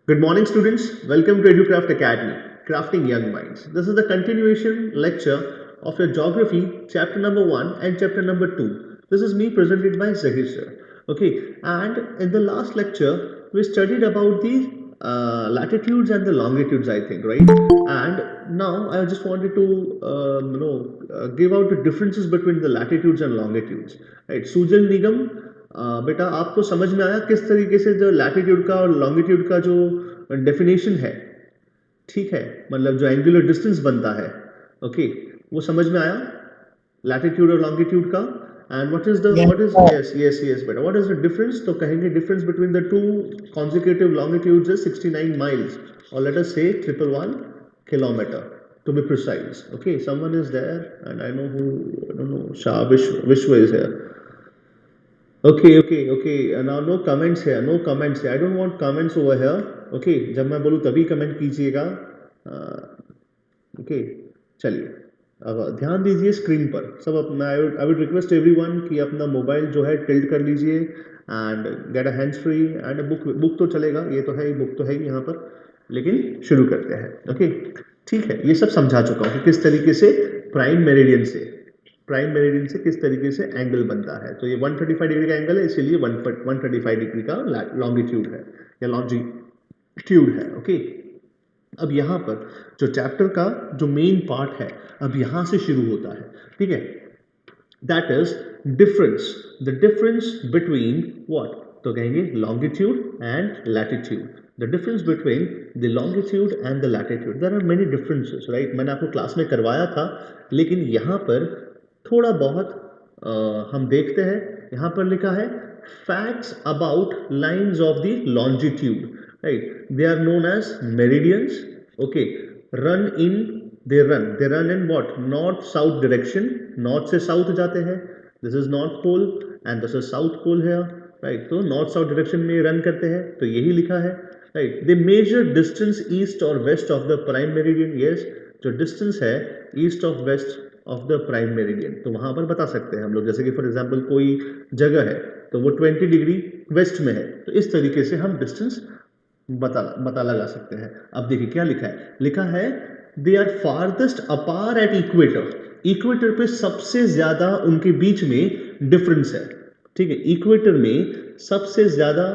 Good morning, students. Welcome to EduCraft Academy, Crafting Young Minds. This is the continuation lecture of your geography, chapter number 1 and chapter number 2. This is me presented by Zahir sir. Okay, and in the last lecture, we studied about the latitudes and the longitudes, I think, right? And now I just wanted to, give out the differences between the latitudes and longitudes. Right? Sujal Nigam, बेटा आपको समझ में आया किस तरीके से जो latitude का और लॉन्गिट्यूड का जो डेफिनेशन है, ठीक है, मतलब जो एंगुलर डिस्टेंस बनता है, ओके, वो समझ में आया लैटिट्यूड और लॉन्गिट्यूड का. And Yes, what is sir. Yes yes yes बेटा, व्हाट इज द डिफरेंस? तो कहेंगे difference between the two consecutive longitudes is 69 miles और लेट अस से 111 kilometre to be precise. Okay, someone is there and I know who, I don't know, Shah Vishwa is here. Okay, okay, okay. Now no comments here. No comments here. I don't want comments over here. Okay, जब मैं बोलूँ तभी comment कीजिएगा. Okay, चलिए. अब ध्यान दीजिए screen पर सब अपना. आई वुड रिक्वेस्ट एवरीवन कि अपना मोबाइल जो है टिल्ट कर लीजिए and get a hands free and book तो चलेगा, ये तो है ही, बुक तो है ही यहाँ पर, लेकिन शुरू करते हैं. ओके, ठीक है, ये सब समझा चुका हूँ कि किस तरीके से प्राइम मेरिडियन से किस तरीके से एंगल बनता है. तो ये 135 डिग्री का एंगल है, इसीलिए 135 डिग्री का लॉन्गिट्यूड है या लॉन्जिट्यूड है. ओके, अब यहाँ पर जो चैप्टर का जो मेन पार्ट है अब यहाँ से शुरू होता है. ठीक है, that is difference, the difference between what, तो कहेंगे longitude and latitude. The difference between the longitude and the latitude, there are many differences, right. मैंने आपको क्लास में करवाया था, लेकिन यहाँ पर थोड़ा बहुत हम देखते हैं. यहाँ पर लिखा है facts about lines of the longitude, right. They are known as meridians. Okay, run in they run in what, north south direction, north से साउथ जाते हैं. This is north pole and this is south pole है, right. तो north south direction में run करते हैं, तो यही लिखा है, right. They measure distance east और west of the prime meridian. Yes, जो डिस्टेंस है east of west of the prime meridian, तो वहां पर बता सकते हैं हम लोग. जैसे कि फॉर एग्जांपल कोई जगह है तो वो 20 डिग्री वेस्ट में है, तो इस तरीके से हम डिस्टेंस बता लगा सकते हैं. अब देखिए क्या लिखा है. लिखा है दे आर फारदेस्ट अपार एट इक्वेटर. इक्वेटर पे सबसे ज्यादा उनके बीच में डिफरेंस है. ठीक है, इक्वेटर में सबसे ज्यादा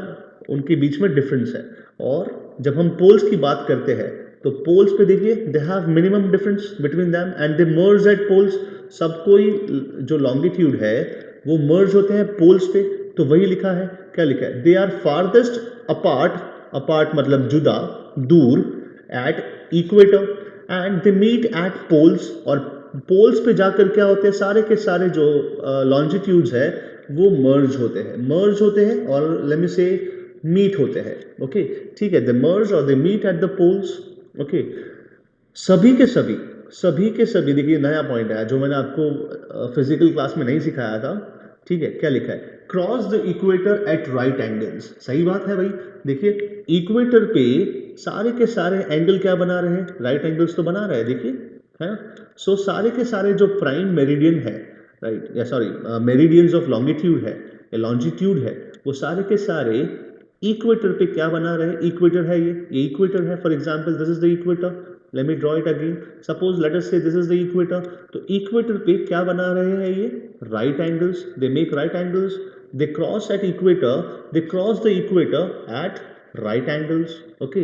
उनके बीच में डिफरेंस है. और जब हम पोल्स की बात करते हैं तो पोल्स पे देखिए they have minimum difference between them and they merge at poles. सब कोई जो लॉन्गिट्यूड है वो मर्ज होते हैं पोल्स पे. तो वही लिखा है, क्या लिखा है, they are farthest apart, apart मतलब जुदा, दूर, at equator and they meet at poles. और पोल्स पे जाकर क्या होते हैं, सारे के सारे जो लॉन्जिट्यूड्स है वो मर्ज होते हैं और लेट मी से मीट होते हैं. ओके, ठीक है, दे मर्ज और they meet at the poles. Okay, सभी के सभी देखिए नया पॉइंट आया जो मैंने आपको फिजिकल क्लास में नहीं सिखाया था. ठीक है, क्या लिखा है, cross the equator at right angles. सही बात है भाई. देखिए इक्वेटर पे सारे के सारे एंगल क्या बना रहे हैं, राइट एंगल्स तो बना रहे हैं, देखिए, है ना. सो सारे के सारे जो प्राइम मेरिडियन है, राइट, या सॉरी मेरिडियंस ऑफ लॉन्गिट्यूड है या लॉन्जिट्यूड है, वो सारे के सारे इक्वेटर पे क्या बना रहे हैं. इक्वेटर है, ये इक्वेटर है. For example this is the equator. Let me draw it again. Suppose let us say this is the equator. तो इक्वेटर पे क्या बना रहे हैं ये, right angles. They make right angles. They cross at equator, they cross the equator at right angles. Okay,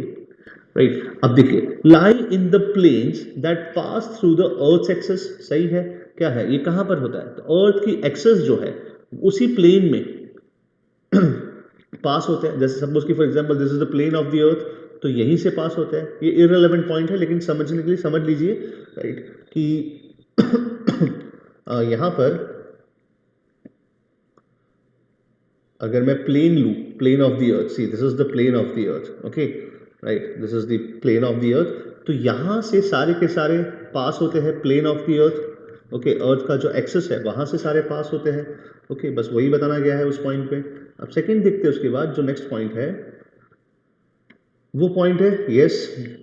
right. अब देखिए lie in the planes that pass through the earth axis. सही है, क्या है, ये कहां पर होता है, तो अर्थ की एक्सेस जो है उसी प्लेन में पास होते हैं. जैसे सपोज कि for example this is the plane of the earth, तो यहीं से पास होते हैं. ये इररिलेवेंट पॉइंट है, लेकिन समझने के लिए समझ लीजिए, राइट, कि यहाँ पर अगर मैं प्लेन लूँ, plane of the earth, see this is the plane of the earth. Okay, right, this is the plane of the earth. तो यहाँ से सारे के सारे पास होते हैं plane of the earth. Okay, earth का जो एक्सेस है वहाँ से सारे पास होते हैं. ओके, बस वही बताना गया है उस पॉइंट पे. अब सेकंड देखते हैं उसके बाद जो नेक्स्ट पॉइंट है, वो पॉइंट है, यस,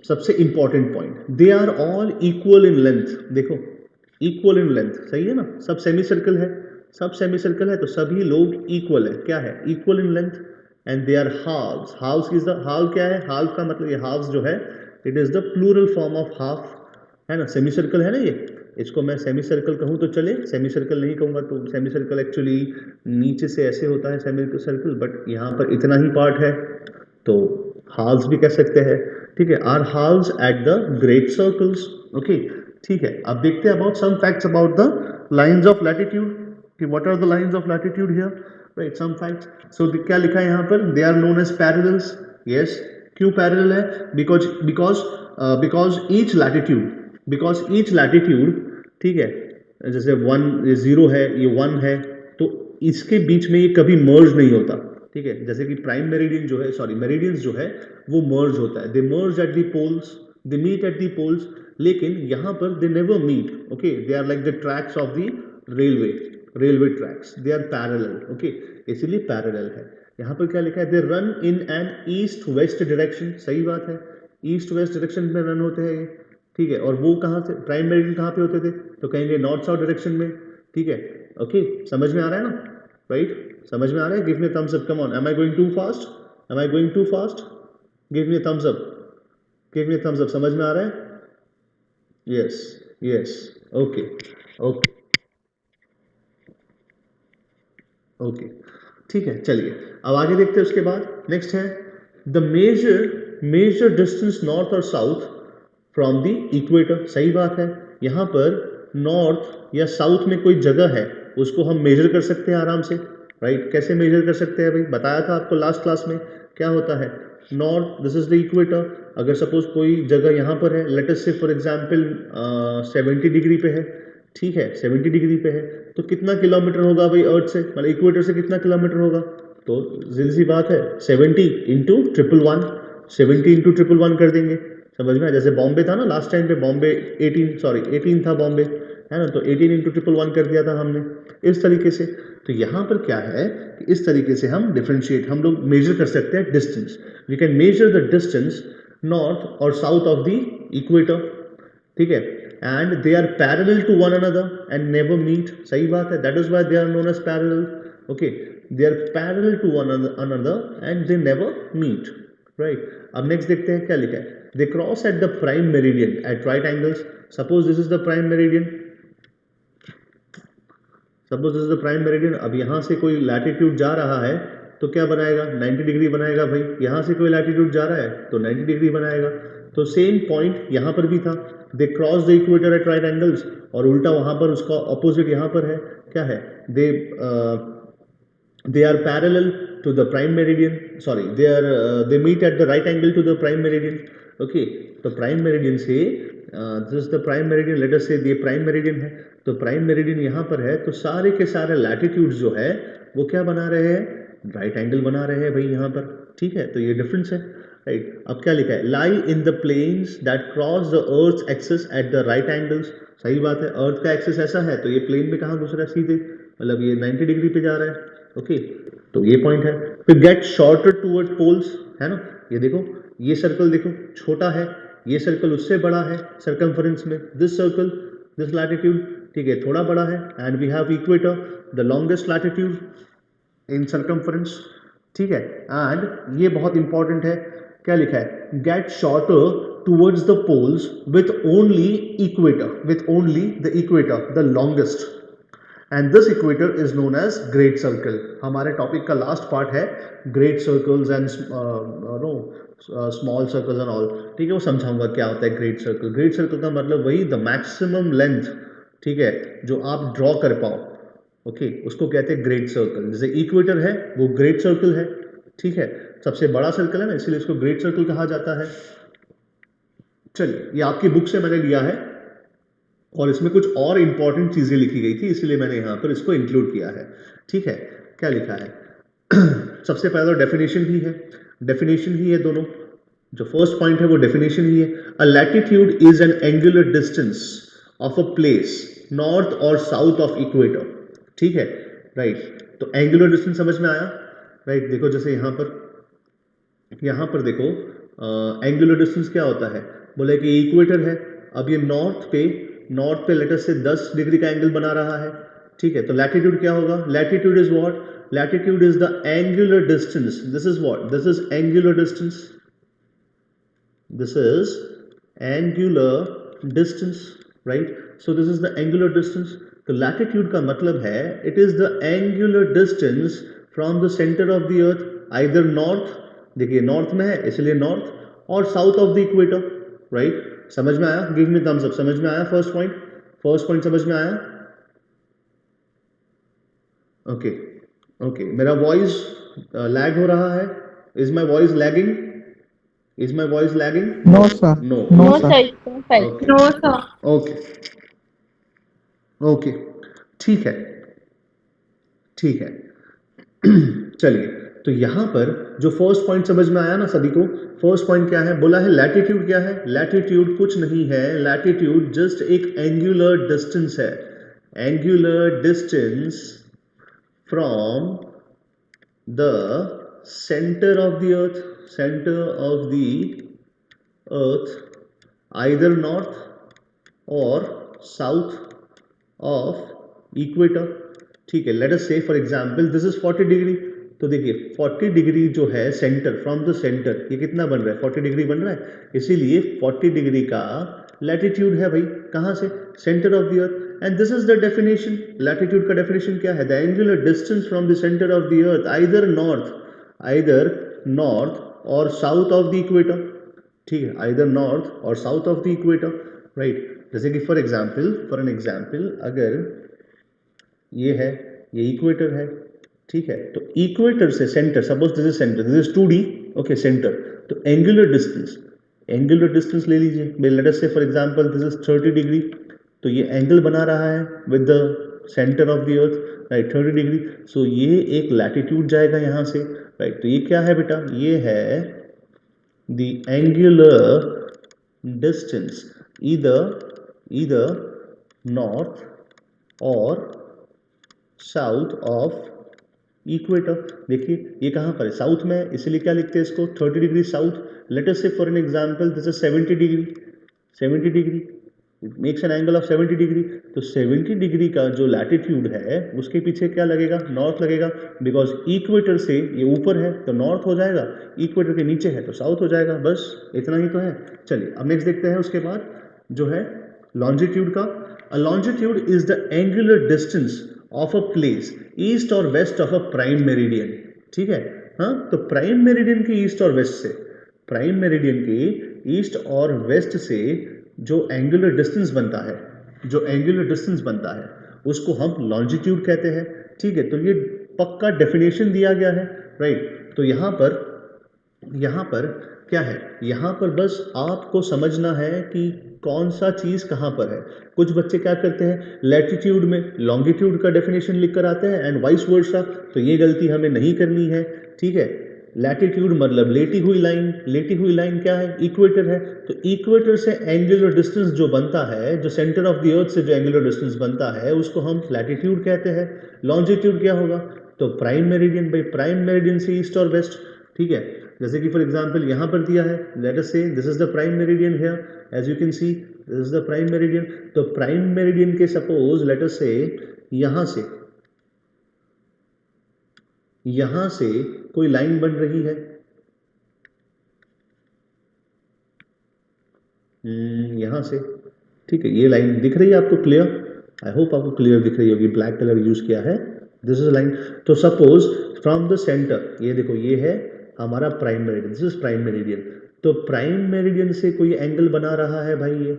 सबसे important point, they are all equal in length. देखो इक्वल इन लेंथ, सही है ना, सब सेमी सर्कल है, सब सेमी सर्कल है, तो सभी लोग इक्वल है. क्या है, equal in length and they are halves. Halves is the half क्या है? हाल्व का मतलब ये हाल्व्स जो है it is the plural form of half, है ना. सेमी सर्कल है ना ये, इसको मैं सेमी सर्कल कहूँ तो चले, सेमी सर्कल नहीं कहूँगा तो सेमी सर्कल एक्चुअली नीचे से ऐसे होता है सेमी सर्कल, बट यहाँ पर इतना ही पार्ट है तो हाल्व्स भी कह सकते हैं. ठीक है, are halves at the great circles. Okay, ठीक है. अब देखते हैं about some facts about the lines of latitude कि what are the lines of latitude here. Right, some facts. So क्या लिखा है यहाँ पर? They are known as parallels. Yes, क्यों पैरेलल है? Because because because each latitude, ठीक है, जैसे 1 0 है, ये 1 है, तो इसके बीच में ये कभी मर्ज नहीं होता. ठीक है, जैसे कि प्राइम मेरिडियन जो है, सॉरी मेरिडियंस जो है वो मर्ज होता है, they merge at the poles, they meet at the poles, लेकिन यहाँ पर they never meet. Okay, they are like the tracks of the railway tracks, they are parallel. Okay, इसीलिए पैरेलल है. यहाँ पर क्या लिखा है? They run in an east west direction. सही बात है, ईस्ट वेस्ट डायरेक्शन में रन होते हैं ये. ठीक है, और वो कहाँ से प्राइम मेरिडियन कहाँ पे होते थे? तो कहेंगे नॉर्थ साउथ डायरेक्शन में. ठीक है, ओके, समझ में आ रहा है ना? राइट, समझ में आ रहा है? Give me thumbs up, come on. Am I going too fast? Am I going too fast? Give me thumbs up, give me thumbs up. समझ में आ रहा है? Yes yes, okay okay okay, ठीक है. चलिए अब आगे देखते हैं. उसके बाद नेक्स्ट है द मेजर डिस्टेंस नॉर्थ और साउथ फ्रॉम द इक्वेटर. सही बात है, यहाँ पर नॉर्थ या साउथ में कोई जगह है उसको हम मेजर कर सकते हैं आराम से. राइट, कैसे मेजर कर सकते हैं भाई? बताया था आपको लास्ट क्लास में. क्या होता है? North, this is the equator. अगर सपोज कोई जगह यहाँ पर है, let us say for example 70 degree पे है. ठीक है, 70 डिग्री पे है, तो कितना किलोमीटर होगा भाई अर्थ से, मतलब इक्वेटर से कितना किलोमीटर होगा? तो सीधी सी बात है 70 इंटू 111, 70 इंटू 111 कर देंगे. समझ में आया? जैसे बॉम्बे था ना लास्ट टाइम पे, बॉम्बे 18 था बॉम्बे, है ना, तो 18 इंटू 111 कर दिया था हमने इस तरीके से. तो यहाँ पर क्या है कि इस तरीके से हम डिफ्रेंशिएट, हम लोग मेजर कर सकते हैं distance. We can measure the distance north और साउथ ऑफ द इक्वेटर. ठीक है, and they are parallel to one another and never meet. सही बात है, that is why they are known as parallel. Okay, they are parallel to one another and they never meet. Right, अब next देखते हैं क्या लिखा है. They cross at the prime meridian at right angles. Suppose this is the prime meridian, suppose this is the prime meridian. अब यहाँ से कोई लैटिट्यूड जा रहा है तो क्या बनाएगा? 90 डिग्री बनाएगा भाई. यहाँ से कोई लैटिट्यूड जा रहा है तो 90 डिग्री बनाएगा. तो सेम पॉइंट यहाँ पर भी था. दे cross the equator at right angles, और उल्टा वहाँ पर उसका ऑपोजिट यहाँ पर है. क्या है? They are parallel to the prime meridian, sorry, they meet at the right angle to the prime meridian. Okay, तो prime meridian से this is the prime meridian, let us say ये prime meridian है, तो prime meridian यहाँ पर है, तो सारे के सारे latitudes जो है वो क्या बना रहे हैं? राइट एंगल बना रहे हैं भाई यहाँ पर. ठीक है, तो ये डिफरेंस है. राइट, अब क्या लिखा है? Lie in the planes that cross the earth axis at the right angles. सही बात है, अर्थ का एक्सिस ऐसा है तो ये प्लेन में कहाँ घुस रहा है? सीधे, मतलब ये 90 डिग्री पे जा रहा है. ओके, तो ये पॉइंट है. फिर गेट शॉर्टर टूवर्ड पोल्स, है ना. ये देखो, ये सर्कल देखो छोटा है, ये सर्कल उससे बड़ा है सर्कमफरेंस में. दिस सर्कल, दिस लैटिट्यूड, ठीक है, थोड़ा बड़ा है. And we have equator, the longest latitude in circumference. ठीक है, एंड ये बहुत इंपॉर्टेंट है. क्या लिखा है? Get shorter towards the poles with only equator, the longest. And this equator is known as great circle. हमारे टॉपिक का लास्ट पार्ट है great circles and small circles and all. ठीक है, वो समझाऊंगा क्या होता है ग्रेट सर्कल. ग्रेट सर्कल का मतलब वही द मैक्सिमम लेंथ, ठीक है, जो आप ड्रॉ कर पाओ. ओके, उसको कहते हैं ग्रेट सर्कल. जैसे इक्वेटर है वो ग्रेट सर्कल है. ठीक है, सबसे बड़ा सर्कल है ना, इसलिए इसको ग्रेट सर्कल कहा जाता है. चलिए, ये आपकी बुक से मैंने लिया है और इसमें कुछ और इंपॉर्टेंट चीजें लिखी गई थी, इसलिए मैंने यहां पर इसको इंक्लूड किया है. ठीक है, क्या लिखा है? सबसे पहले डेफिनेशन ही है, डेफिनेशन ही है दोनों. जो फर्स्ट पॉइंट है वो डेफिनेशन ही है. A latitude is an angular distance of a place north और साउथ ऑफ इक्वेटर. ठीक है, राइट. तो एंगुलर डिस्टेंस समझ में आया? राइट, देखो जैसे यहां पर देखो एंगुलर डिस्टेंस क्या होता है. बोले कि इक्वेटर है, अब ये नॉर्थ पे लेटर से 10 डिग्री का एंगल बना रहा है. ठीक है, तो लैटिट्यूड क्या होगा? Latitude is what? latitude is the angular distance. This is what? This is angular distance. This is angular distance, right? So this is the angular distance. तो latitude का मतलब है it is the angular distance from the center of the earth, either north, देखिए north में है इसलिए north, और south of the equator, right? समझ में आया? Give me thumbs up. समझ में आया? First point समझ में आया? ओके ओके, मेरा वॉइस लैग हो रहा है? Is my voice lagging? Is my voice lagging? No, sir. No No, No, sir. sir, it's perfect. Okay No, sir. Okay okay, ठीक है ठीक है। चलिए, तो यहां पर जो फर्स्ट पॉइंट समझ में आया ना सभी को? फर्स्ट पॉइंट क्या है? बोला है लैटिट्यूड क्या है? लैटिट्यूड कुछ नहीं है, लैटिट्यूड जस्ट एक एंगुलर डिस्टेंस है, angular distance from the center of the earth, either north or south of equator, ठीक है। Let us say for example this is 40 degree, तो देखिए 40 डिग्री जो है सेंटर, फ्रॉम द सेंटर, ये कितना बन रहा है? 40 डिग्री बन रहा है, इसीलिए 40 डिग्री का लैटिट्यूड है भाई, कहाँ से? Centre of the earth. And this is the definition, latitude का डेफिनेशन क्या है? The angular distance from the centre of the earth either north और साउथ ऑफ द इक्वेटर, ठीक है, आइदर नॉर्थ और south of the equator, right. जैसे कि for an example अगर ये है, ये इक्वेटर है, ठीक है, तो इक्वेटर से centre, suppose this is centre, this is 2D, okay, centre, तो एंगुलर डिस्टेंस ले लीजिए, let us say for example this is 30 degree, तो ये एंगल बना रहा है with the centre of the earth, right, 30 degree. So ये एक लैटिट्यूड जाएगा यहाँ से, राइट। तो ये क्या है बेटा? ये है the angular distance either north or south of equator. देखिए ये कहाँ पर है? साउथ में है, इसलिए क्या लिखते हैं इसको? 30 degree south. Late us say for an example this is 70 degree, 70 degree, it makes an angle of 70 degree. तो 70 डिग्री का जो लैटिट्यूड है उसके पीछे क्या लगेगा? नॉर्थ लगेगा, बिकॉज इक्वेटर से ये ऊपर है तो नॉर्थ हो जाएगा, इक्वेटर के नीचे है तो साउथ हो जाएगा, बस इतना ही तो है। चलिए अब नेक्स्ट देखते हैं, उसके बाद जो है लॉन्जिट्यूड का। A longitude is the angular distance of a place east और west of a prime meridian, ठीक है। हाँ, तो प्राइम मेरिडियन के ईस्ट और वेस्ट से, प्राइम मेरिडियन के ईस्ट और वेस्ट से जो एंगुलर डिस्टेंस बनता है, उसको हम लॉन्जिट्यूड कहते हैं, ठीक है। तो ये पक्का डेफिनेशन दिया गया है, राइट। तो यहाँ पर क्या है? यहाँ पर बस आपको समझना है कि कौन सा चीज़ कहाँ पर है। कुछ बच्चे क्या करते हैं, लैटिट्यूड में लॉन्गिट्यूड का डेफिनेशन लिख कर आते हैं एंड वाइस वर्सा, तो ये गलती हमें नहीं करनी है, ठीक है। लैटिट्यूड मतलब लेटी हुई लाइन क्या है? इक्वेटर है, तो इक्वेटर से एंगुलर डिस्टेंस जो बनता है, जो सेंटर ऑफ द अर्थ से जो एंगुलर डिस्टेंस बनता है, उसको हम लैटिट्यूड कहते हैं। लॉन्जिट्यूड क्या होगा? तो प्राइम मेरिडियन, भाई प्राइम मेरिडियन से ईस्ट और वेस्ट, ठीक है। जैसे कि फॉर एग्जांपल यहाँ पर दिया है, let us say this is the prime meridian here, as you can see this is the prime meridian. तो प्राइम मेरिडियन के सपोज लेट अस से यहाँ से कोई लाइन बन रही है, यहाँ से, ठीक है, ये लाइन दिख रही है आपको क्लियर? आई होप आपको क्लियर दिख रही होगी, ब्लैक कलर यूज किया है, दिस इज लाइन। तो सपोज फ्रॉम द सेंटर, ये देखो ये है हमारा prime meridian, this is prime meridian. तो प्राइम मेरिडियन से कोई एंगल बना रहा है भाई ये,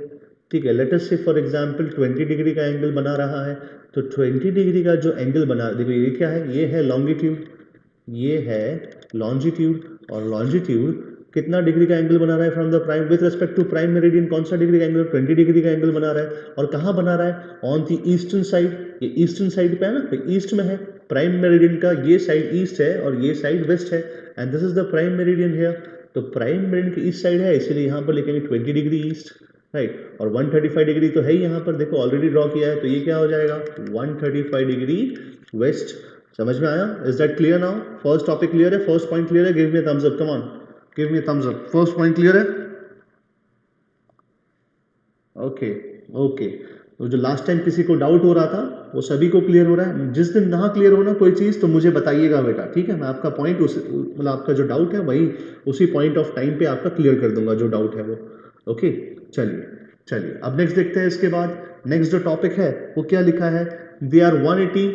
ठीक है। Let us say for example 20 degree का एंगल बना रहा है, तो 20 डिग्री का जो एंगल बना, देखो ये क्या है? ये है लॉन्गिट्यूड, ये है लॉन्जिट्यूड, और लॉन्जिट्यूड कितना डिग्री का एंगल बना रहा है from the prime with respect to prime meridian? कौन सा डिग्री का एंगल? 20 डिग्री का एंगल बना रहा है, और कहाँ बना रहा है? ऑन द ईस्टर्न साइड, ये ईस्टर्न साइड पे है ना, ईस्ट में है प्राइम मेरिडियन का, ये साइड ईस्ट है और ये साइड वेस्ट है, and this is the prime meridian here. तो प्राइम मेरिडियन की ईस्ट साइड है, इसीलिए यहाँ पर लिखेंगे 20 डिग्री ईस्ट, राइट। और 135 डिग्री तो है ही यहाँ पर, देखो ऑलरेडी ड्रॉ किया है, तो ये क्या हो जाएगा? 135 डिग्री वेस्ट। समझ में आया? Is that clear now? First topic clear है? फर्स्ट पॉइंट क्लियर है? Give me thumbs up, come on, give me thumbs up. First point clear है? Okay okay. तो जो लास्ट टाइम किसी को डाउट हो रहा था वो सभी को क्लियर हो रहा है? जिस दिन ना क्लियर हो ना कोई चीज़ तो मुझे बताइएगा बेटा, ठीक है? मैं आपका पॉइंट उस मतलब आपका जो डाउट है वही उसी पॉइंट ऑफ टाइम पे आपका क्लियर कर दूंगा जो डाउट है वो। ओके, चलिए चलिए अब नेक्स्ट देखते हैं। इसके बाद नेक्स्ट जो टॉपिक है वो क्या लिखा है? They are 180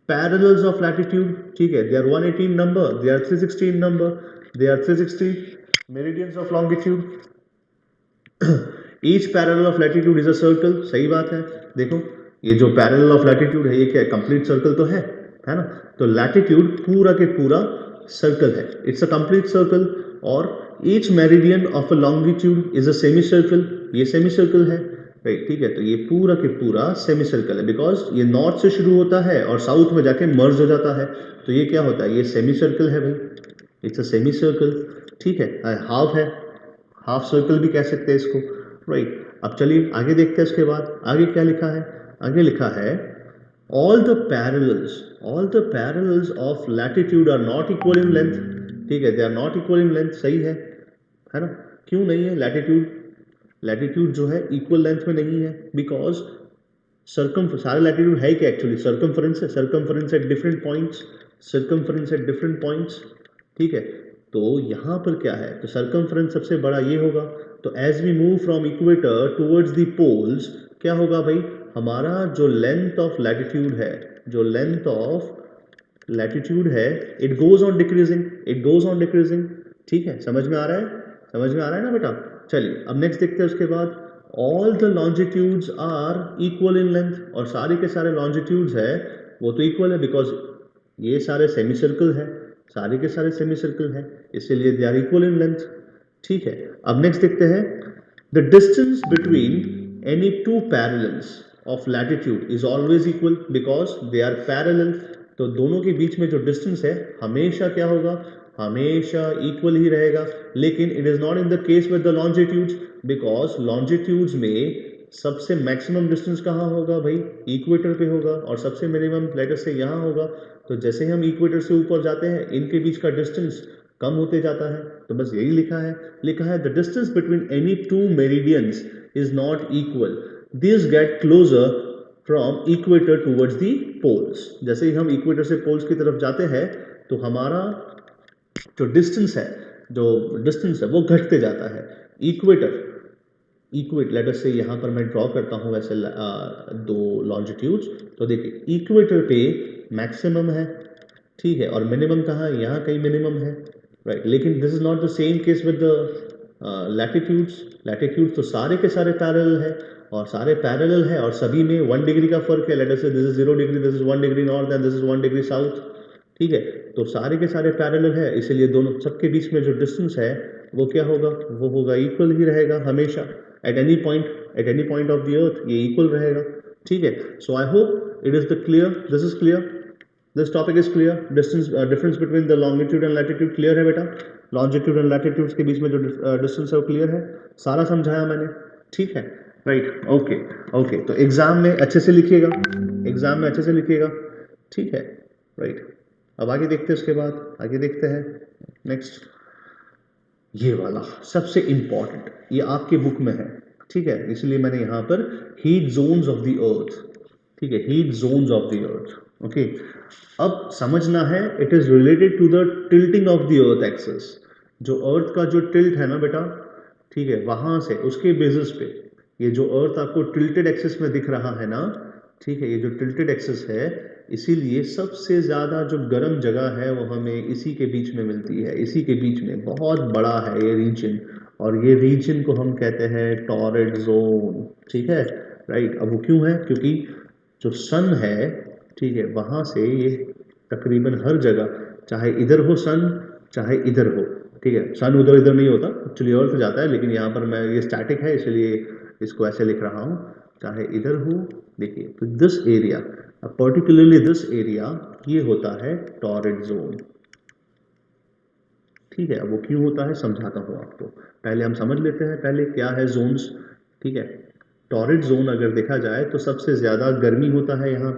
parallels of latitude, ठीक है? They are 180 number, they are 360 number, they are 360 meridians of longitude, each parallel of latitude is a circle. सही बात है। देखो ये जो पैरेलल ऑफ लैटिट्यूड है ये क्या है? कंप्लीट सर्कल तो है ना? तो लैटिट्यूड पूरा के पूरा सर्कल है, इट्स अ कंप्लीट सर्कल। और each meridian of a longitude is a semi circle, ये सेमी सर्कल है, राइट? ठीक है, तो ये पूरा के पूरा सेमी सर्कल है बिकॉज ये नॉर्थ से शुरू होता है और साउथ में जाके मर्ज हो जाता है, तो ये क्या होता है? ये सेमी सर्कल है भाई, इट्स अ सेमी सर्कल, ठीक है? हाफ है, हाफ सर्कल भी कह सकते हैं इसको, राइट? अब चलिए आगे देखते हैं। इसके बाद आगे क्या लिखा है? आगे लिखा है all the parallels of latitude are not equal in length, ठीक है? they are not equal in length, सही है ना? क्यों नहीं है? लैटिट्यूड जो है इक्वल लेंथ में नहीं है बिकॉज सारे लैटिट्यूड है क्या एक्चुअली? सर्कमफरेंस है, circumference at different points, circumference at different points, ठीक है? तो यहाँ पर क्या है? तो सर्कमफरेंस सबसे बड़ा ये होगा। तो as we move from equator towards the poles क्या होगा भाई? हमारा जो लेंथ ऑफ लैटिट्यूड है, जो लेंथ ऑफ लैटिट्यूड है, it goes on decreasing, it goes on decreasing, ठीक है? समझ में आ रहा है? समझ में आ रहा है ना बेटा? चलिए अब नेक्स्ट देखते हैं। उसके बाद all the longitudes are equal in length, और सारे के सारे लॉन्जिट्यूड्स है वो तो इक्वल है बिकॉज ये सारे सेमी सर्कल है, सारे के सारे सेमी सर्कल है, इसीलिए they are equal in length, ठीक है? अब नेक्स्ट देखते हैं। The distance between any two parallels of latitude is always equal because they are parallel, तो दोनों के बीच में जो डिस्टेंस है हमेशा क्या होगा? हमेशा इक्वल ही रहेगा। लेकिन it is not in the case with the longitudes because longitudes में सबसे मैक्सिमम डिस्टेंस कहाँ होगा भाई? इक्वेटर पे होगा, और सबसे मिनिमम लेटर से यहाँ होगा। तो जैसे हम इक्वेटर से ऊपर जाते हैं इनके बीच का डिस्टेंस कम होते जाता है, तो बस यही लिखा है the distance between any two meridians is not equal, this get closer from equator towards the poles. जैसे ही हम इक्वेटर से पोल्स की तरफ जाते हैं तो हमारा जो डिस्टेंस है वो घटते जाता है। इक्वेट लेटर से यहाँ पर मैं ड्रॉ करता हूँ वैसे दो लॉन्जिट्यूड्स, तो देखिए इक्वेटर पे मैक्सिमम है, ठीक है? और मिनिमम कहाँ है? यहाँ कहीं मिनिमम है, राइट? लेकिन this is not the same case with the latitudes तो सारे के सारे पैरेलल है, और सारे पैरेलल है और सभी में 1 डिग्री का फर्क है। Let us say this is 0 degree, this is 1 degree north and this is 1 degree south, ठीक है? तो सारे के सारे पैरेलल है, इसलिए दोनों सबके बीच में जो डिस्टेंस है वो क्या होगा? वो होगा इक्वल ही रहेगा हमेशा, at any point of the earth ये इक्वल रहेगा, ठीक है? So I hope it is the clear, this is clear, this topic is clear. Difference between the longitude and latitude clear है बेटा? लॉन्जिट्यूड एंड लैटिट्यूड के बीच में जो distance है वो क्लियर है? सारा समझाया मैंने, ठीक है? Right, okay. तो एग्जाम में अच्छे से लिखिएगा, ठीक है? राइट, अब आगे देखते हैं। उसके बाद आगे देखते हैं नेक्स्ट, ये वाला सबसे इंपॉर्टेंट, ये आपके बुक में है, ठीक है? इसलिए मैंने यहाँ पर heat zones of the earth, ठीक है? Heat zones of the earth, okay? अब समझना है it is related to the tilting of the earth axis. जो अर्थ का जो टिल्ट है ना बेटा, ठीक है, वहां से उसके बेसिस पे ये जो अर्थ आपको टिल्टेड एक्सिस में दिख रहा है ना, ठीक है? ये जो टिल्टेड एक्सिस है, इसीलिए सबसे ज़्यादा जो गर्म जगह है वो हमें इसी के बीच में मिलती है, इसी के बीच में बहुत बड़ा है ये रीजन, और ये रीजन को हम कहते हैं टॉरिड जोन, ठीक है? राइट, अब वो क्यों है? क्योंकि जो सन है, ठीक है, वहाँ से ये तकरीबन हर जगह, चाहे इधर हो सन चाहे इधर हो, ठीक है? सन उधर इधर नहीं होता, एक्चुअली अर्थ जाता है, लेकिन यहाँ पर मैं ये स्टैटिक है इसलिए इसको ऐसे लिख रहा हूँ, चाहे इधर हो। देखिए तो this area, particularly this area, ये होता है टॉरिड जोन, ठीक है? अब वो क्यों होता है समझाता हूँ आपको, पहले हम समझ लेते हैं पहले क्या है जोन्स, ठीक है? टॉरिड जोन अगर देखा जाए तो सबसे ज़्यादा गर्मी होता है यहाँ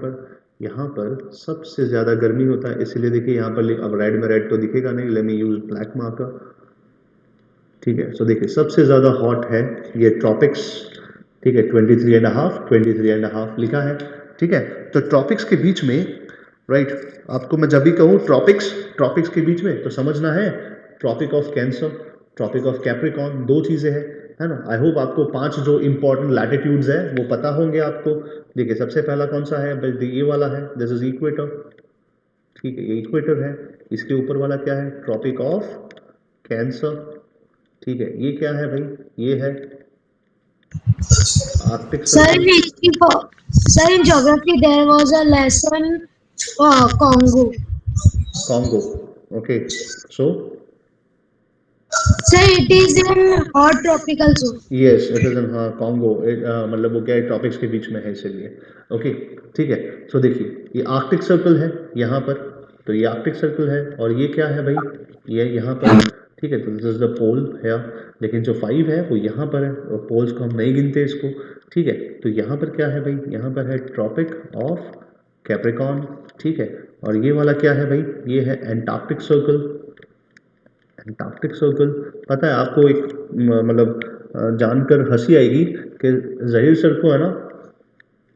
पर सबसे ज़्यादा गर्मी होता है, इसलिए देखिए यहाँ पर अब रेड में रेड तो दिखेगा नहीं, let me use black marker, ठीक है? सो देखिए सबसे ज़्यादा हॉट है ये ट्रॉपिक्स, ठीक है? 23.5 लिखा है, ठीक है? तो ट्रॉपिक्स के बीच में, राइट, आपको मैं जब भी कहूँ ट्रॉपिक्स के बीच में, तो समझना है tropic of cancer, tropic of capricorn, दो चीज़ें हैं, है ना। आई होप आपको 5 जो इंपॉर्टेंट लैटिट्यूड्स है वो पता होंगे आपको। देखिए सबसे पहला कौन सा है, ये वाला है, दिस इज इक्वेटर, ठीक है, ये इक्वेटर है। इसके ऊपर वाला क्या है, ट्रॉपिक ऑफ कैंसर, ठीक है। ये क्या है भाई, ये है Arctic Sir, in circle, history, sir, in geography, there was a lesson Congo. Congo, okay, so Sir, it is in hot tropical zone. Yes it is in, हाँ कॉन्गो, मतलब वो क्या है, टॉपिक्स के बीच में है इसीलिए, ओके, ठीक है। सो देखिए ये आर्कटिक सर्कल है यहाँ पर, तो ये आर्कटिक सर्कल है, और ये क्या है भाई, ये यहाँ पर, ठीक है। तो दिस इज द पोल है, लेकिन जो 5 है वो यहाँ पर है, और पोल्स को हम नहीं गिनते इसको, ठीक है। तो यहाँ पर क्या है भाई, यहाँ पर है ट्रॉपिक ऑफ कैप्रिकॉर्न, ठीक है। और ये वाला क्या है भाई, ये है एंटार्क्टिक सर्कल, एंटार्क्टिक सर्कल। पता है आपको एक मतलब जानकर हंसी आएगी कि जहीर सर को है ना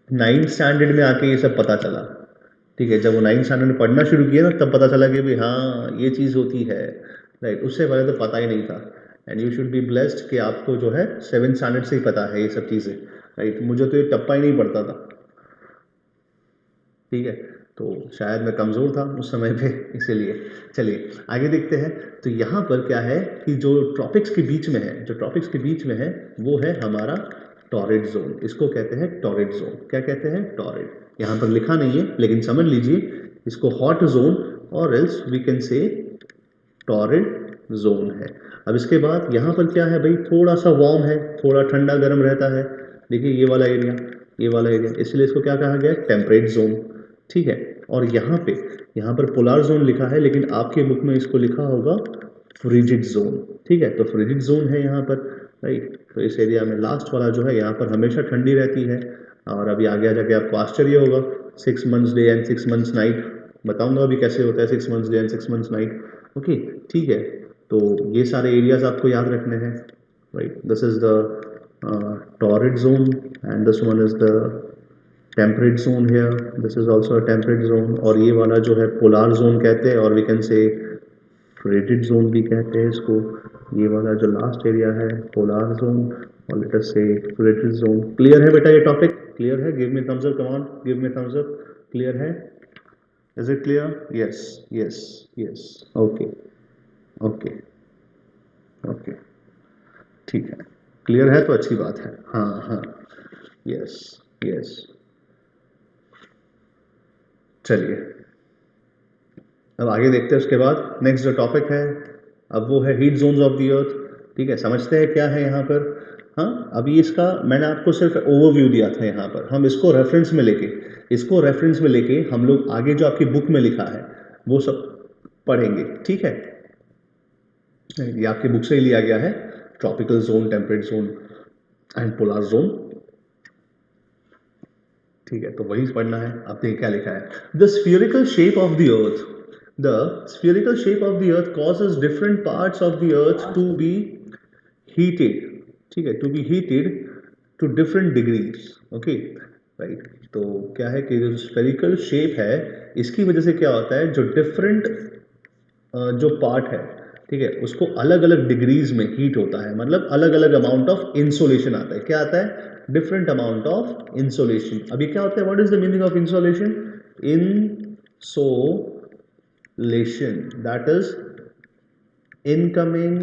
9th स्टैंडर्ड में आके ये सब पता चला, ठीक है। जब वो 9th स्टैंडर्ड में पढ़ना शुरू किया ना, तब पता चला कि भाई हाँ ये चीज़ होती है, राइट। उससे पहले तो पता ही नहीं था। And you should be blessed कि आपको जो है 7th स्टैंडर्ड से ही पता है ये सब चीज़ें, राइट। मुझे तो ये टप्पा ही नहीं पड़ता था, ठीक है। तो शायद मैं कमज़ोर था उस समय पे, इसीलिए। चलिए आगे देखते हैं। तो यहाँ पर क्या है कि जो ट्रॉपिक्स के बीच में है, जो ट्रॉपिक्स के बीच में है वो है हमारा टॉरिड जोन। इसको कहते हैं टॉरिड जोन। क्या कहते हैं, टॉरिड। यहाँ पर लिखा नहीं है लेकिन समझ लीजिए इसको हॉट जोन, और else we can say torrid zone है। अब इसके बाद यहाँ पर क्या है भाई, थोड़ा सा वार्म है, थोड़ा ठंडा गर्म रहता है। देखिए ये वाला एरिया, ये वाला एरिया, इसलिए इसको क्या कहा गया, टेम्परेट जोन, ठीक है। और यहाँ पर पोलर जोन लिखा है, लेकिन आपके बुक में इसको लिखा होगा फ्रिजिड जोन, ठीक है। तो फ्रिजिड जोन है यहाँ पर, राइट। तो इस एरिया में लास्ट वाला जो है, यहाँ पर हमेशा ठंडी रहती है। और अभी आगे जाके आपको आश्चर्य होगा, 6 months day and 6 months night, बताऊंगा अभी कैसे होता है 6 months day and 6 months night, okay, ठीक है। तो ये सारे एरियाज आपको याद रखने हैं, right. This is the torrid zone and this one is the temperate zone here, this is also a temperate zone. और ये वाला जो है पोलार जोन कहते हैं, और we can say frigid zone भी कहते हैं इसको। ये वाला जो लास्ट एरिया है पोलार जोन, और let us say frigid zone. Clear है बेटा, ये टॉपिक क्लियर है? Give me thumbs up, come on, give me thumbs up. Clear है? Is it clear? Yes yes yes, okay okay okay, ठीक है। Clear है तो अच्छी बात है, हाँ हाँ, यस यस। चलिए अब आगे देखते हैं। उसके बाद नेक्स्ट जो टॉपिक है अब वो है heat zones of the earth, ठीक है। समझते हैं क्या है यहाँ पर। हाँ, अभी इसका मैंने आपको सिर्फ ओवरव्यू दिया था। यहाँ पर हम इसको रेफरेंस में लेके हम लोग आगे जो आपकी बुक में लिखा है वो सब पढ़ेंगे, ठीक है। ये आपकी बुक से ही लिया गया है, tropical zone, temperate zone and polar zone, ठीक है। तो वही पढ़ना है। अब देखिए क्या लिखा है, the spherical shape of the earth, the spherical shape of the earth causes different parts of the earth to be heated, ठीक है, to be heated to different degrees, okay, right. तो क्या है कि जो स्फेरिकल शेप है इसकी वजह से क्या होता है, जो डिफरेंट जो पार्ट है, ठीक है, उसको अलग अलग डिग्रीज में हीट होता है, मतलब अलग अलग अमाउंट ऑफ इंसोलेशन आता है। क्या आता है, डिफरेंट अमाउंट ऑफ इंसोलेशन। अभी क्या होता है, what is the meaning of insolation? Insolation, that is incoming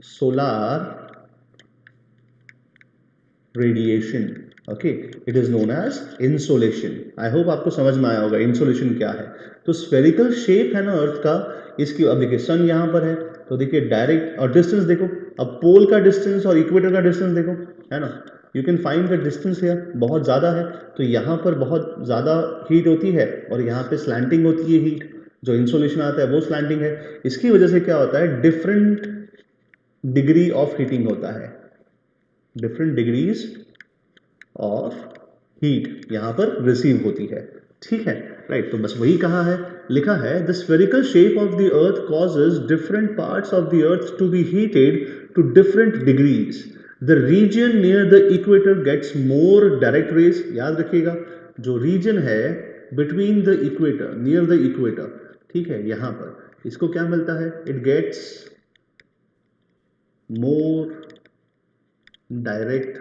solar radiation, okay, it is known as insolation. I hope आपको समझ में आया होगा इंसोलेशन क्या है। तो स्फेरिकल शेप है ना अर्थ का, इसकी अब देखिए सन यहाँ पर है, तो देखिए डायरेक्ट, और डिस्टेंस देखो, अब पोल का डिस्टेंस और इक्वेटर का डिस्टेंस देखो, है ना, you can find the distance here, बहुत ज़्यादा है। तो यहाँ पर बहुत ज़्यादा हीट होती है, और यहाँ पे स्लैंटिंग होती है हीट, जो इंसोलेशन आता है वो स्लैंटिंग है। इसकी वजह से क्या होता है, डिफरेंट डिग्री ऑफ हीटिंग होता है, डिफरेंट डिग्रीज ऑफ हीट यहाँ पर रिसीव होती है, ठीक है, राइट। तो बस वही कहा है, लिखा है, the spherical shape of the earth causes different parts of the earth to be heated to different degrees. The region near the equator gets more direct rays, याद रखिएगा, जो रीजन है between the equator, near the equator, ठीक है, यहां पर इसको क्या मिलता है, it gets more direct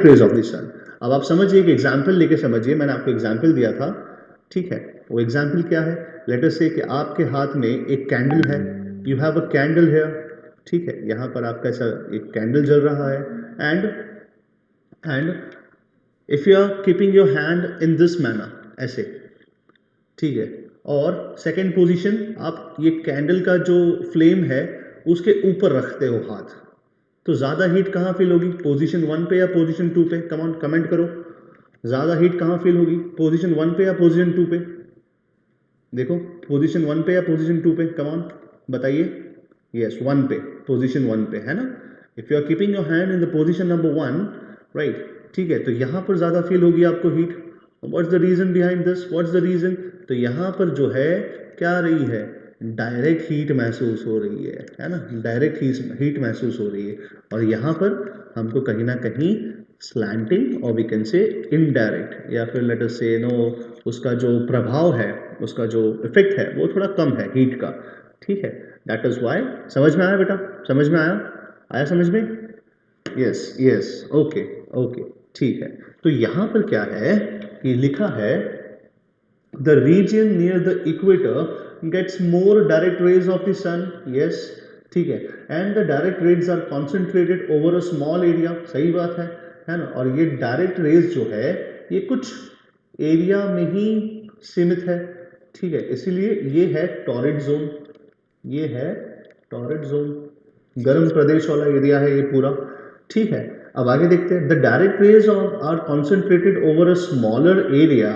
rays of the sun. अब आप समझिए, एक एग्जाम्पल लेके समझिए, मैंने आपको एग्जाम्पल दिया था, ठीक है, वो एग्जाम्पल क्या है, लेट अस से कि आपके हाथ में एक कैंडल है, you have a candle here, ठीक है, यहां पर आपका ऐसा एक कैंडल जल रहा है, and if you are keeping your hand in this manner, ऐसे, ठीक है, और सेकेंड पोजीशन, आप ये कैंडल का जो फ्लेम है उसके ऊपर रखते हो हाथ, तो ज्यादा हीट कहां फील होगी, पोजीशन 1 पे या पोजीशन 2 पे, कम ऑन कमेंट करो, ज्यादा हीट कहां फील होगी, पोजीशन 1 पे या पोजीशन 2 पे, देखो पोजीशन 1 पे या पोजीशन 2 पे, कम ऑन बताइए, यस 1 पे, पोजीशन 1 पे है ना, if you are keeping your hand in the position number 1, right, ठीक है, तो यहां पर ज्यादा फील होगी आपको heat, what's the reason behind this, what's the reason, तो यहां पर जो है क्या आ रही है, डायरेक्ट हीट महसूस हो रही है ना, डायरेक्ट हीट महसूस हो रही है, और यहाँ पर हमको कहीं ना कहीं स्लैंटिंग और वी कैन से इनडायरेक्ट, या फिर लेट अस से नो, उसका जो प्रभाव है, उसका जो इफेक्ट है वो थोड़ा कम है हीट का, ठीक है, दैट इज वाई। समझ में आया बेटा, समझ में आया, आया समझ में, यस यस, ओके ओके, ठीक है, तो यहाँ पर क्या है कि लिखा है the region near the equator gets more direct rays of the sun, yes, ठीक है, and the direct rays are concentrated over a small area, सही बात है ना, और ये डायरेक्ट रेज जो है ये कुछ एरिया में ही सीमित है, ठीक है, इसीलिए ये है टॉरिड जोन, ये है टॉरिड जोन, गर्म प्रदेश वाला एरिया है ये पूरा, ठीक है। अब आगे देखते हैं, the direct rays are concentrated over a smaller area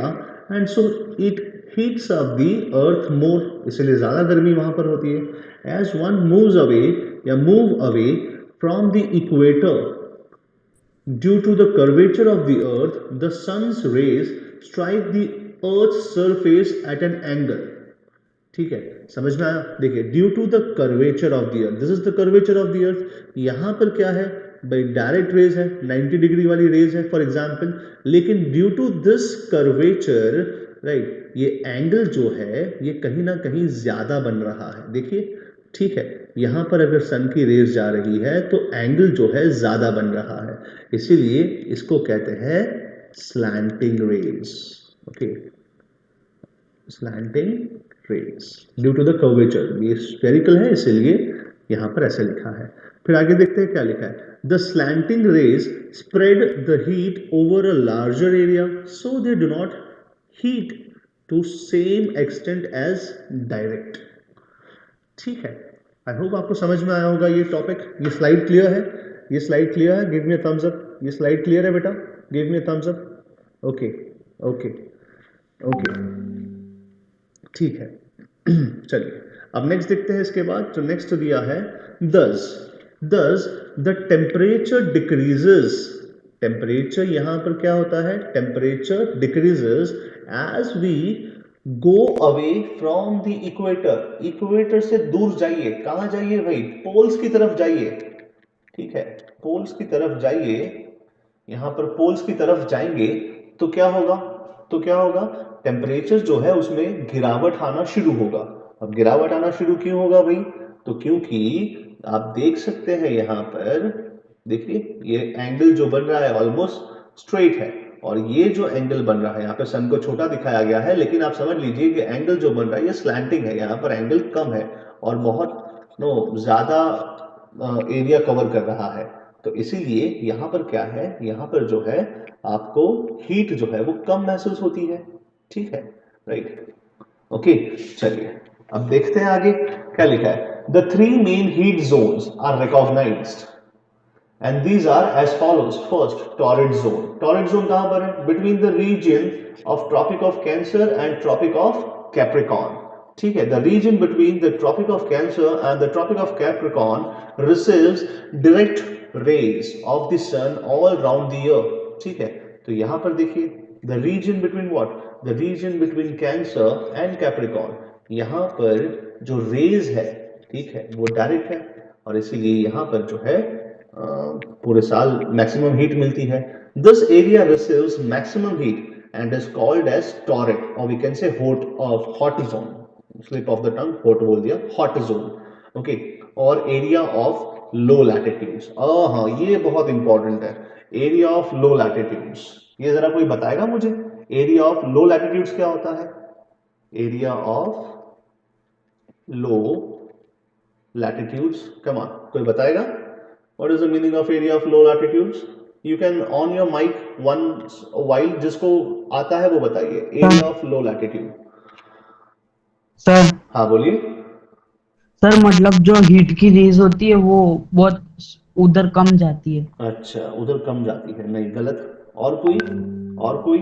and so it heats up the earth more, इसलिए ज़्यादा गर्मी वहाँ पर होती है। एज वन मूव्स अवे या move away from the equator due to the curvature of the earth, the sun's rays strike the earth surface at an angle, ठीक है, समझ में आया, देखिए, due to the curvature of the earth, this is the curvature of the अर्थ, यहां पर क्या है भाई, डायरेक्ट रेज है, 90 डिग्री वाली रेज है फॉर एग्जांपल, लेकिन due to this curvature, right, ये एंगल जो है ये कहीं ना कहीं ज्यादा बन रहा है, देखिए, ठीक है, यहां पर अगर सन की रेज जा रही है तो एंगल जो है ज्यादा बन रहा है, इसीलिए इसको कहते हैं slanting rays, okay, slanting rays due to the curvature, ये स्फेरिकल है इसलिए यहां पर ऐसे लिखा है। फिर आगे देखते हैं क्या लिखा है, the slanting rays spread the heat over a larger area so they do not heat to same extent as direct, ठीक है, आई होप आपको समझ में आया होगा ये टॉपिक, ये स्लाइड क्लियर है, ये स्लाइड क्लियर है, give me a thumbs up, ये स्लाइड क्लियर है बेटा, give me a thumbs up, okay okay okay, ठीक है। चलिए अब नेक्स्ट देखते हैं, इसके बाद जो नेक्स्ट दिया है, दस दस द टेम्परेचर डिक्रीजेस, टेम्परेचर यहां पर क्या होता है, temperature decreases as we go away from the equator, equator से दूर जाइए, कहां जाइए भाई, पोल्स की तरफ जाइए, ठीक है, पोल्स की तरफ जाइए, यहां पर पोल्स की तरफ जाएंगे तो क्या होगा, तो क्या होगा, टेम्परेचर जो है उसमें गिरावट आना शुरू होगा। अब गिरावट आना शुरू क्यों होगा भाई, तो क्योंकि आप देख सकते हैं यहां पर, देखिए ये एंगल जो बन रहा है ऑलमोस्ट स्ट्रेट है, और ये जो एंगल बन रहा है यहाँ पे सन को छोटा दिखाया गया है, लेकिन आप समझ लीजिए कि एंगल जो बन रहा है ये स्लैंटिंग है, यहाँ पर एंगल कम है और बहुत ज्यादा एरिया कवर कर रहा है, तो इसीलिए यहाँ पर क्या है, यहाँ पर जो है आपको हीट जो है वो कम महसूस होती है, ठीक है, राइट, ओके, चलिए अब देखते हैं आगे क्या लिखा है, the three main heat zones are recognized and these are as follows, first torrid zone, torrid zone kahan par hai, between the region of tropic of cancer and tropic of capricorn, ठीक है, the region between the tropic of cancer and the tropic of capricorn receives direct rays of the sun all round the year, ठीक है, तो यहां पर देखिए the region between what, the region between cancer and capricorn, यहां पर जो raise है, ठीक है, वो डायरेक्ट है और इसीलिए यहां पर जो है पूरे साल मैक्सिमम हीट मिलती है, This area receives maximum heat and is called as torrid, or we can say hot zone. Slip of the tongue, hot बोल दिया, hot zone. Okay, और area of low latitudes. हाँ, ये बहुत इंपॉर्टेंट है. Area of low latitudes. ये जरा कोई बताएगा मुझे? Area of low latitudes क्या होता है? Area of low latitudes. Come on, कोई बताएगा? What is the meaning of area of low latitudes? You can on your mic once a while, जिसको आता है वो बताइए. Area of low latitude. Sir हाँ बोलिए. सर मतलब जो हीट की रेज होती है वो बहुत उधर कम जाती है। अच्छा, उधर कम जाती है. नहीं, गलत. और कोई? और कोई?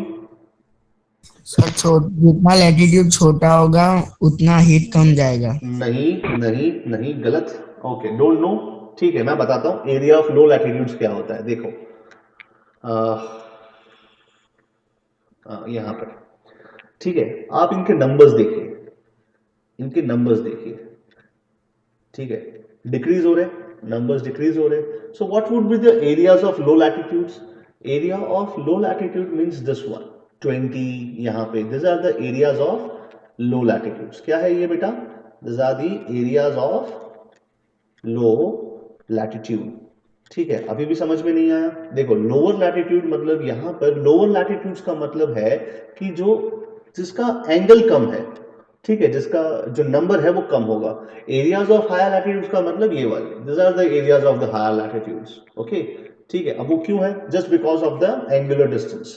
सर जितना लैटिट्यूड छोटा होगा उतना हीट कम जाएगा। नहीं नहीं नहीं, गलत. Okay, don't know. ठीक है, मैं बताता हूँ एरिया ऑफ लो लैटिट्यूड्स क्या होता है. देखो यहाँ पर. ठीक है, आप इनके नंबर्स देखिए. इनके नंबर्स देखिए. ठीक है, डिक्रीज हो रहे, नंबर्स डिक्रीज हो रहे. So what would be the areas of low latitudes? Area of low latitude means this one 20. यहाँ पे this are the areas of low latitudes. क्या है ये बेटा? This are the areas of low latitude. ठीक है, अभी भी समझ में नहीं आया? देखो, लोअर लैटिट्यूड मतलब यहां पर लोअर लैटिट्यूड्स का मतलब है कि जो जिसका एंगल कम है. ठीक है, जिसका जो नंबर है वो कम होगा. एरियाज ऑफ हायर लैटिट्यूड्स का मतलब ये वाले. This are the areas of the higher latitudes. Okay, ठीक है. अब वो क्यों है? Just because of the angular distance.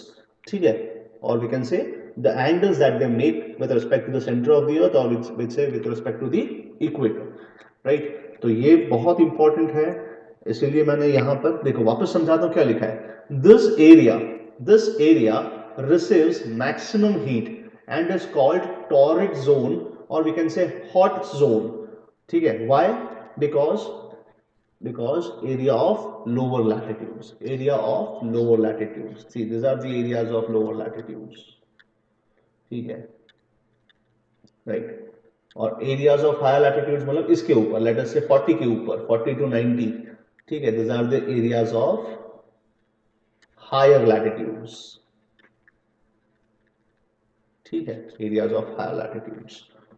ठीक है, और we can say the angles that they make with respect to the centre of the earth और with respect to the equator. Right, तो ये बहुत इंपॉर्टेंट है. इसीलिए मैंने यहां पर देखो वापस समझाता हूं क्या लिखा है. This area receives maximum heat and is called torrid zone or we can say hot zone. ठीक है, why? because area of lower latitudes. See, these are the areas of lower latitudes. ठीक है, right. और areas of higher latitudes मतलब इसके ऊपर, let us say 40 के ऊपर, 40 to 90. ठीक है, these are the areas of higher latitudes. ठीक है, एरियाज ऑफ हायर लैटिट्यूड्स.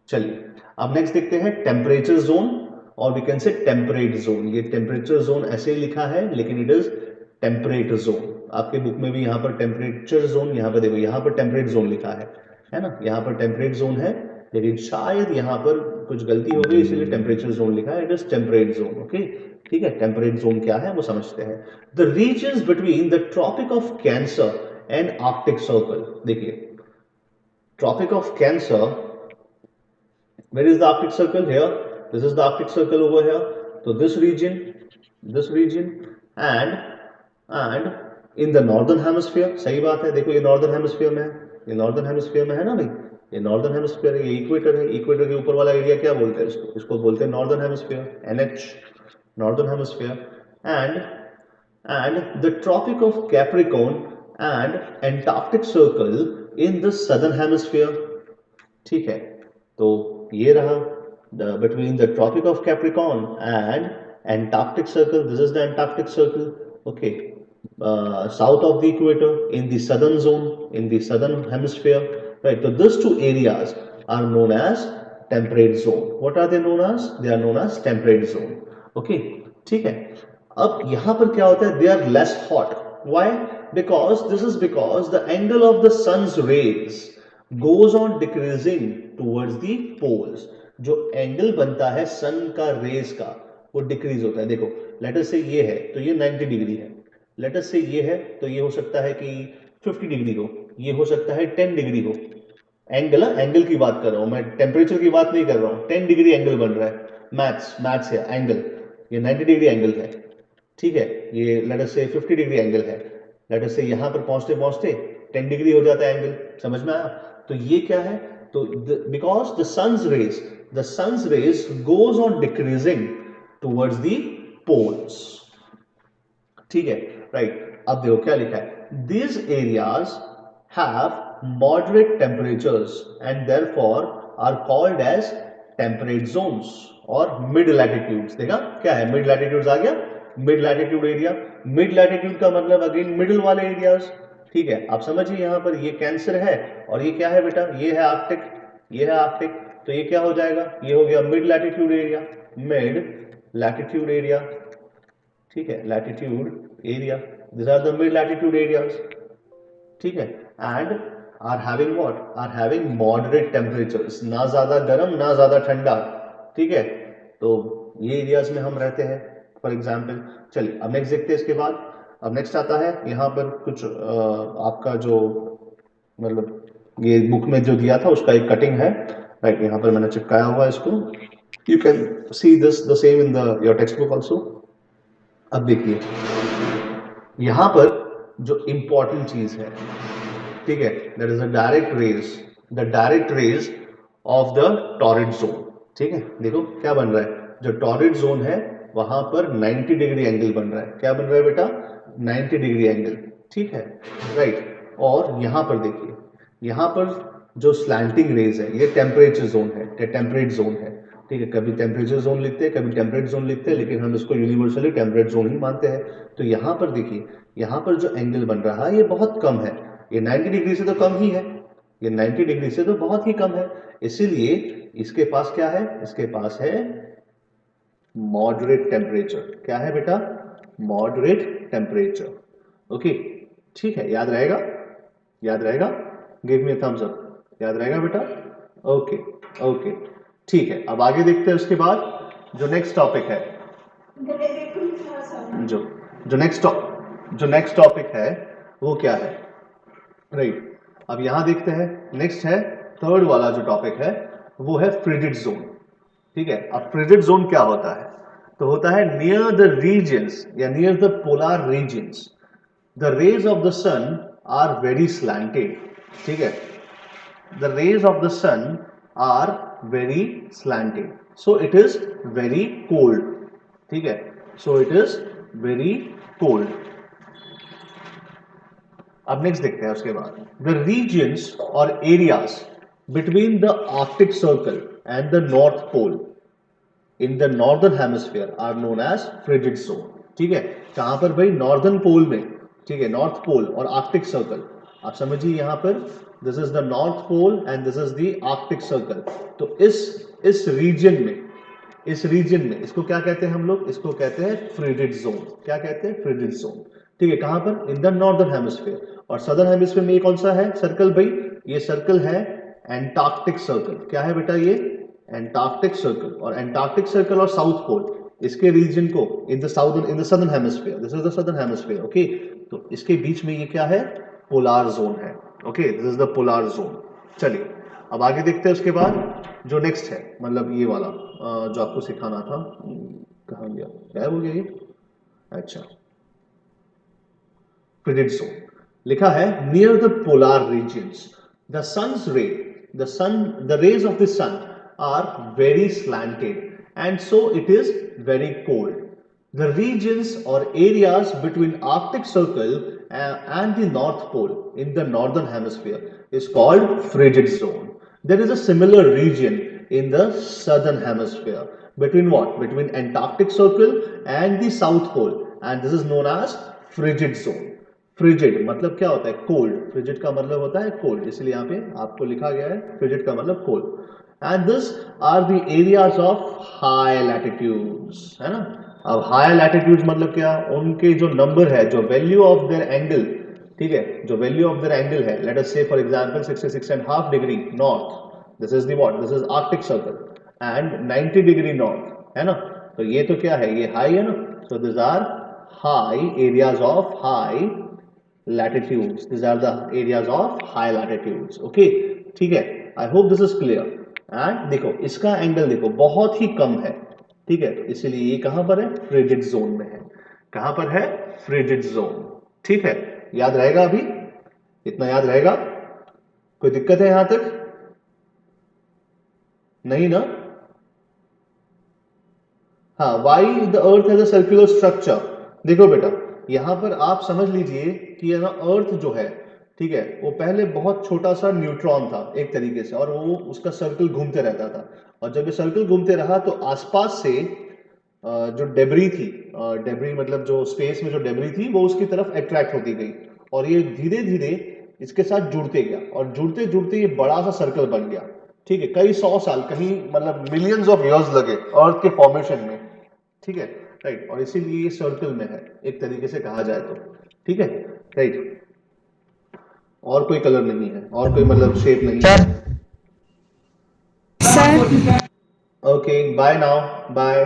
चलिए, अब नेक्स्ट देखते हैं टेम्परेचर जोन और we can say temperate zone. ये टेम्परेचर जोन ऐसे ही लिखा है लेकिन इट इज टेम्परेट जोन. आपके बुक में भी यहाँ पर टेम्परेचर जोन, यहाँ पर देखो यहाँ पर टेम्परेट जोन लिखा है ना. यहाँ पर टेम्परेट जोन है लेकिन शायद यहाँ पर कुछ गलती हो गई इसलिए टेम्परेचर जोन लिखा है. It is temperate zone. Okay, ठीक है. टेम्परेट जोन क्या है वो समझते हैं. The regions between the tropic of cancer and arctic circle. देखिए, Tropic of Cancer. Where is the Arctic Circle? Here. This is the Arctic Circle over here. So this region, and in the northern hemisphere. सही बात है. देखो ये northern hemisphere में है. ये northern hemisphere में है ना भाई. ये northern hemisphere है. ये equator है. equator के ऊपर वाला एरिया क्या बोलते हैं इसको? इसको बोलते हैं northern hemisphere. NH. Northern hemisphere. And the Tropic of Capricorn and Antarctic Circle in the southern hemisphere. ठीक है, तो ये रहा between the Tropic of Capricorn and Antarctic Circle. This is the Antarctic Circle. Okay, south of the equator in the southern zone, in the southern hemisphere. Right, so these two areas are known as temperate zone. What are they known as? They are known as temperate zone. Okay, ठीक है. अब यहां पर क्या होता है? They are less hot. Why? Because the angle of the sun's rays goes on decreasing towards the poles. जो angle बनता है सन का रेज का वो डिक्रीज होता है. देखो, लेट अस से ये है तो ये 90 डिग्री है. लेट अस से ये है तो ये हो सकता है कि 50 डिग्री हो. ये हो सकता है 10 डिग्री हो. एंगल की बात कर रहा हूं मैं, टेम्परेचर की बात नहीं कर रहा हूं. 10 डिग्री एंगल बन रहा है. मैथ्स है. एंगल ये 90 डिग्री एंगल है. ठीक है, ये लेट अस से 50 डिग्री एंगल है. लेट अस से यहां पर पहुंचते पहुंचते 10 डिग्री हो जाता है एंगल. समझ में आया? तो ये क्या है? तो because the sun's rays goes on decreasing towards the poles. ठीक है, राइट. अब देखो क्या लिखा है. These areas have moderate temperatures and therefore are called as temperate zones or mid latitudes. देखा क्या है? mid latitudes आ गया. Mid latitude area, mid latitude का मतलब अगेन मिडिल वाले एरियाज, ठीक है। आप समझिए यहाँ पर ये कैंसर है और ये क्या है बेटा, ये है आर्कटिक, ये है आर्कटिक, तो ये क्या हो जाएगा, ये हो गया mid latitude area, mid latitude area, ठीक है, latitude area, this are the mid latitude areas, ठीक है। And are having what, are having moderate temperatures, ना ज्यादा गर्म ना ज्यादा ठंडा, ठीक है। तो ये एरियाज में हम रहते हैं फॉर एग्जाम्पल। चलिए अब नेक्स्ट देखते हैं इसके बाद। अब नेक्स्ट आता है यहाँ पर कुछ आपका जो मतलब ये बुक में जो दिया था उसका एक कटिंग है, राइट, यहाँ पर मैंने चिपकाया हुआ है इसको, you can see this the same in the your text book also. अब देखिए यहाँ पर जो इंपॉर्टेंट चीज है, ठीक है, that is the direct raise, the direct rays of the torrid zone, ठीक है। देखो क्या बन रहा है, जो टॉरिड जोन है वहां पर 90 डिग्री एंगल बन रहा है, क्या बन रहा है बेटा, 90 डिग्री एंगल, ठीक है, राइट। और यहां पर देखिए, यहां पर जो स्लैंटिंग रेज है ये टेम्परेचर जोन है, टेम्परेट जोन है, ठीक है। कभी टेम्परेचर जोन लिखते हैं, कभी टेम्परेट जोन लिखते हैं, लेकिन हम इसको यूनिवर्सली टेम्परेट जोन ही मानते हैं। तो यहाँ पर देखिए, यहाँ पर जो एंगल बन रहा है ये बहुत कम है, ये 90 डिग्री से तो कम ही है, ये 90 डिग्री से तो बहुत ही कम है, इसीलिए इसके पास क्या है, इसके पास है मॉडरेट टेम्परेचर, क्या है बेटा, मॉडरेट टेम्परेचर, ओके, ठीक है, याद रहेगा, याद रहेगा, गिव मी थम्स अप, याद रहेगा बेटा, ओके ओके, ठीक है। अब आगे देखते हैं उसके बाद जो नेक्स्ट टॉपिक है, जो नेक्स्ट टॉपिक है वो क्या है, राइट। अब यहां देखते हैं, नेक्स्ट है थर्ड वाला जो टॉपिक है वो है फ्रिजिड जोन, ठीक है। अब फ्रिजिड जोन क्या होता है, तो होता है नियर द रीजन्स या near the polar regions the rays of the sun are very slanted, ठीक है, the rays of the sun are very slanted, so it is very cold, ठीक है, so it is very cold. अब next देखते हैं उसके बाद, the regions और areas between the Arctic Circle and the North Pole in the northern hemisphere are known as frigid zone, ठीक है। कहां पर भाई, नॉर्दर्न पोल में, ठीक है, नॉर्थ पोल और आर्कटिक सर्कल, आप समझिए यहां पर this is the North pole and this is the Arctic Circle, तो इस रीजन में, इस रीजन में इसको क्या कहते हैं हम लोग, इसको कहते हैं फ्रिजिड जोन, क्या कहते हैं, फ्रिजिड जोन, ठीक है। कहां पर, इन द नॉर्दर्न हेमिस्फीयर, और सदर्न हेमिस्फीयर में ये कौन सा है सर्कल भाई, ये सर्कल है एंटार्क्टिक सर्कल, क्या है बेटा ये, एंटार्क्टिक सर्कल, और एंटार्क्टिक सर्कल और साउथ पोल, इसके रीजन को in the southern hemisphere, this is the southern hemisphere, okay, तो इसके बीच में ये क्या है, पोलर जोन है, okay, this is the polar zone. चलिए अब आगे देखते हैं उसके बाद जो नेक्स्ट है, मतलब ये वाला जो आपको सिखाना था, कहाँ गया, गायब हो गया ये, अच्छा, फ्रिजिड जोन लिखा है, near the polar regions the sun's ray, the rays of the sun are very slanted and so it is very cold. The regions or areas between Arctic Circle and the North Pole in the northern hemisphere is called frigid zone. There is a similar region in the southern hemisphere between what? Between Antarctic Circle and the South Pole, and this is known as frigid zone. Frigid मतलब क्या होता है, cold, frigid का मतलब होता है cold, इसलिए यहाँ पे आपको लिखा गया है फ्रिजिड का मतलब cold. And this are the areas of high latitudes, है ना। अब हाई लैटिट्यूड्स मतलब क्या, उनके जो नंबर है, जो वैल्यू ऑफ देयर एंगल, ठीक है, जो वैल्यू ऑफ देयर एंगल है, let us say for example 66.5 degree north, this is the what, this is Arctic Circle, and 90 degree north, है ना, तो ये तो क्या है, ये हाई है ना, so this are high areas of high latitudes, these are the areas of high latitudes, okay, ठीक है, I hope this is clear। and देखो इसका एंगल देखो बहुत ही कम है, ठीक है, तो इसीलिए ये कहां पर है, फ्रिजिड जोन में है, कहां पर है, फ्रिजिड जोन, ठीक है, याद रहेगा, अभी इतना याद रहेगा, कोई दिक्कत है यहां तक, नहीं ना, हाँ, why the earth has a circular structure, देखो बेटा यहां पर आप समझ लीजिए कि ना अर्थ जो है, ठीक है, वो पहले बहुत छोटा सा न्यूट्रॉन था एक तरीके से, और वो उसका सर्कल घूमते रहता था, और जब ये सर्कल घूमते रहा तो आसपास से जो डेबरी थी, डेबरी मतलब जो स्पेस में जो डेबरी थी वो उसकी तरफ अट्रैक्ट होती गई और ये धीरे धीरे इसके साथ जुड़ते गया और जुड़ते जुड़ते ये बड़ा सा सर्कल बन गया। ठीक है, कई 100 साल, कहीं मतलब मिलियंस ऑफ इयर्स लगे अर्थ के फॉर्मेशन में। ठीक है, राइट, और इसीलिए ये सर्कल में है एक तरीके से कहा जाए तो। ठीक है, राइट, और कोई कलर नहीं है और कोई मतलब शेप नहीं है। Sir okay, bye now, bye.